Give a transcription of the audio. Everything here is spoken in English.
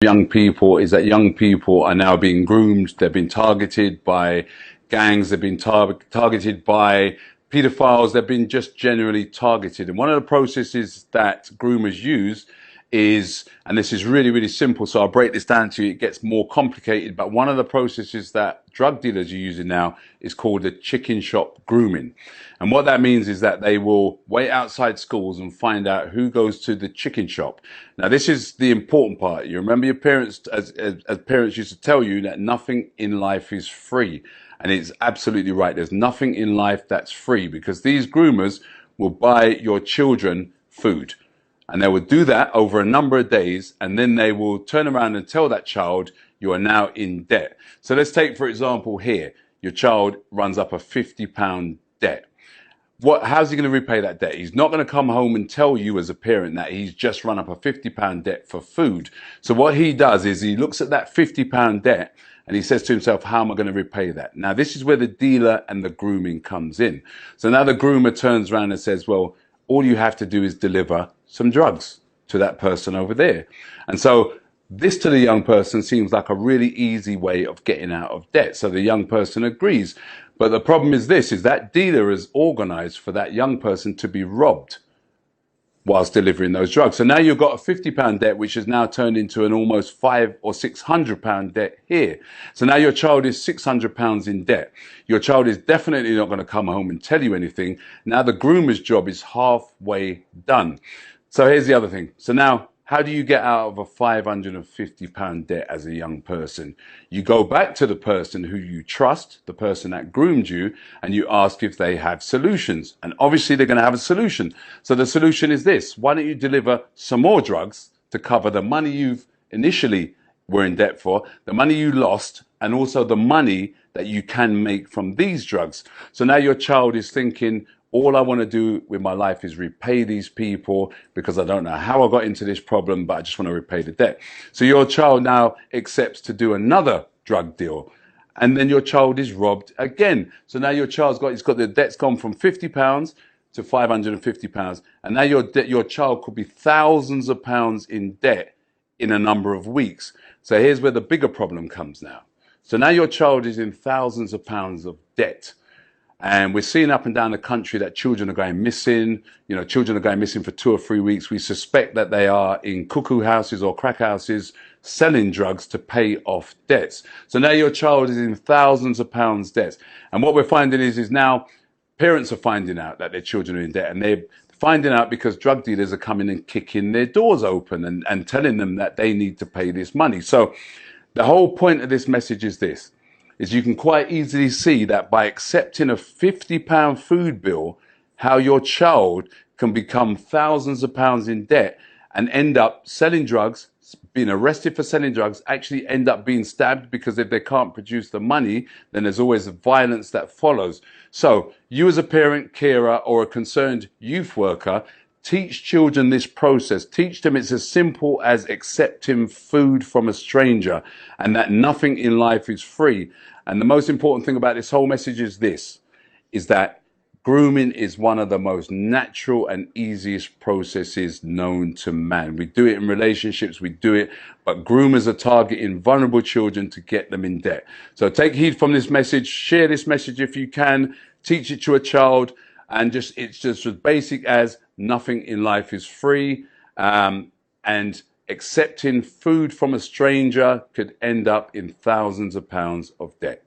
young people is that young people are now being groomed. They've been targeted by gangs. They've been targeted by pedophiles. They've been just generally targeted. And one of the processes that groomers use is, and this is really, really simple, so I'll break this down to you. It gets more complicated, but one of the processes that drug dealers are using now is called the chicken shop grooming. And what that means is that they will wait outside schools and find out who goes to the chicken shop. Now, this is the important part. You remember your parents, as parents used to tell you that nothing in life is free. And it's absolutely right. There's nothing in life that's free, because these groomers will buy your children food. And they will do that over a number of days, and then they will turn around and tell that child, you are now in debt. So let's take, for example, here, your child runs up a £50 debt. How's he going to repay that debt? He's not going to come home and tell you as a parent that he's just run up a £50 debt for food. So what he does is he looks at that £50 debt and he says to himself, how am I going to repay that? Now, this is where the dealer and the grooming comes in. So now the groomer turns around and says, well, all you have to do is deliver some drugs to that person over there. And so this to the young person seems like a really easy way of getting out of debt. So the young person agrees. But the problem is this, is that dealer is organized for that young person to be robbed whilst delivering those drugs. So now you've got a £50 debt, which has now turned into an almost £500 or £600 debt here. So now your child is £600 in debt. Your child is definitely not going to come home and tell you anything. Now the groomer's job is halfway done. So here's the other thing. So now, how do you get out of a £550 debt as a young person? You go back to the person who you trust, the person that groomed you, and you ask if they have solutions. And obviously they're going to have a solution. So the solution is this. Why don't you deliver some more drugs to cover the money you've initially were in debt for, the money you lost, and also the money that you can make from these drugs. So now your child is thinking, all I want to do with my life is repay these people, because I don't know how I got into this problem, but I just want to repay the debt. So your child now accepts to do another drug deal, and then your child is robbed again. So now your child's got the debt's gone from £50 to £550, and now your child could be thousands of pounds in debt in a number of weeks. So here's where the bigger problem comes now. So now your child is in thousands of pounds of debt. And we're seeing up and down the country that children are going missing. You know, children are going missing for 2 or 3 weeks. We suspect that they are in cuckoo houses or crack houses selling drugs to pay off debts. So now your child is in thousands of pounds debts. And what we're finding is now parents are finding out that their children are in debt, and they're finding out because drug dealers are coming and kicking their doors open and telling them that they need to pay this money. So the whole point of this message is this, is you can quite easily see that by accepting a £50 food bill, how your child can become thousands of pounds in debt and end up selling drugs, being arrested for selling drugs, actually end up being stabbed, because if they can't produce the money, then there's always violence that follows. So you as a parent, carer, or a concerned youth worker, teach children this process. Teach them it's as simple as accepting food from a stranger, and that nothing in life is free. And the most important thing about this whole message is this, is that grooming is one of the most natural and easiest processes known to man. We do it in relationships, we do it, but groomers are targeting vulnerable children to get them in debt. So take heed from this message, share this message if you can, teach it to a child, and it's just as basic as nothing in life is free, and accepting food from a stranger could end up in thousands of pounds of debt.